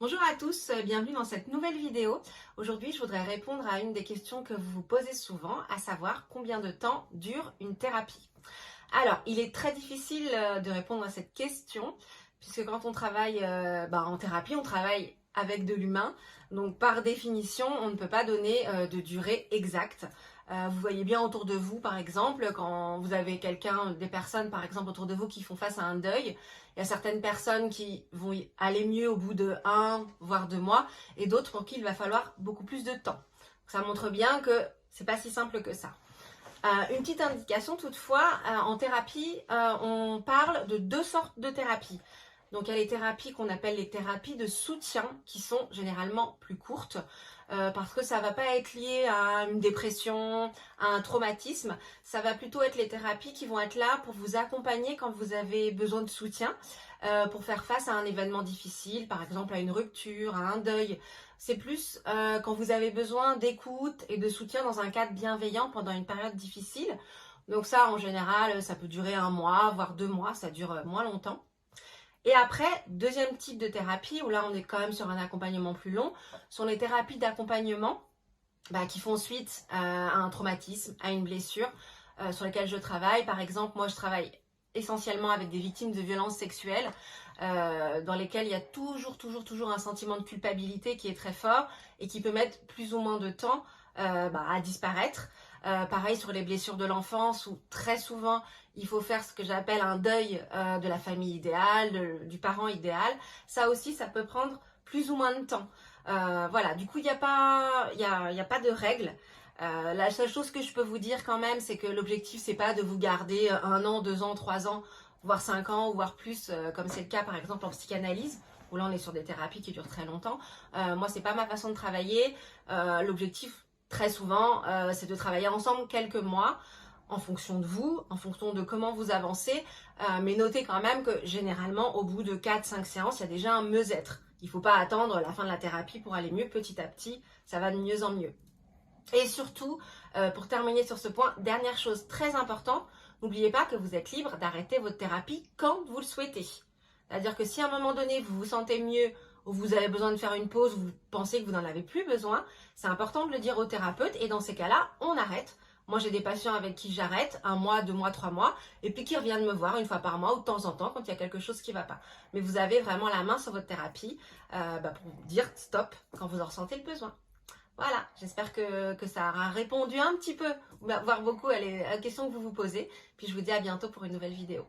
Bonjour à tous, bienvenue dans cette nouvelle vidéo. Aujourd'hui, je voudrais répondre à une des questions que vous vous posez souvent, à savoir combien de temps dure une thérapie. Alors, il est très difficile de répondre à cette question, puisque quand on travaille en thérapie, on travaille avec de l'humain. Donc, par définition, on ne peut pas donner de durée exacte. Vous voyez bien autour de vous, par exemple, quand vous avez des personnes, par exemple, autour de vous qui font face à un deuil, il y a certaines personnes qui vont aller mieux au bout de 1 voire 2 mois, et d'autres pour qui il va falloir beaucoup plus de temps. Ça montre bien que c'est pas si simple que ça. Une petite indication toutefois, en thérapie, on parle de deux sortes de thérapies. Donc il y a les thérapies qu'on appelle les thérapies de soutien qui sont généralement plus courtes parce que ça ne va pas être lié à une dépression, à un traumatisme. Ça va plutôt être les thérapies qui vont être là pour vous accompagner quand vous avez besoin de soutien pour faire face à un événement difficile, par exemple à une rupture, à un deuil. C'est plus quand vous avez besoin d'écoute et de soutien dans un cadre bienveillant pendant une période difficile. Donc ça, en général, ça peut durer 1 mois, voire 2 mois, ça dure moins longtemps. Et après, deuxième type de thérapie, où là on est quand même sur un accompagnement plus long, sont les thérapies d'accompagnement qui font suite à un traumatisme, à une blessure sur lesquelles je travaille. Par exemple, moi je travaille essentiellement avec des victimes de violences sexuelles dans lesquelles il y a toujours un sentiment de culpabilité qui est très fort et qui peut mettre plus ou moins de temps à disparaître. Pareil sur les blessures de l'enfance où très souvent il faut faire ce que j'appelle un deuil de la famille idéale, du parent idéal. Ça aussi, ça peut prendre plus ou moins de temps. Voilà, du coup, il n'y a pas de règle. La seule chose que je peux vous dire quand même, c'est que l'objectif, c'est pas de vous garder 1 an, 2 ans, 3 ans, voire 5 ans, voire plus, comme c'est le cas par exemple en psychanalyse, où là on est sur des thérapies qui durent très longtemps. Moi, c'est pas ma façon de travailler. L'objectif, très souvent, c'est de travailler ensemble quelques mois en fonction de vous, en fonction de comment vous avancez, mais notez quand même que généralement, au bout de 4-5 séances, il y a déjà un mieux-être. Il ne faut pas attendre la fin de la thérapie pour aller mieux, petit à petit, ça va de mieux en mieux. Et surtout, pour terminer sur ce point, dernière chose très importante, n'oubliez pas que vous êtes libre d'arrêter votre thérapie quand vous le souhaitez. C'est-à-dire que si à un moment donné, vous vous sentez mieux, ou vous avez besoin de faire une pause, ou vous pensez que vous n'en avez plus besoin, c'est important de le dire au thérapeute, et dans ces cas-là, on arrête. Moi, j'ai des patients avec qui j'arrête 1 mois, 2 mois, 3 mois, et puis qui reviennent me voir une fois par mois ou de temps en temps quand il y a quelque chose qui ne va pas. Mais vous avez vraiment la main sur votre thérapie pour dire stop quand vous en ressentez le besoin. Voilà, j'espère que ça aura répondu un petit peu, voire beaucoup à la question que vous vous posez. Puis je vous dis à bientôt pour une nouvelle vidéo.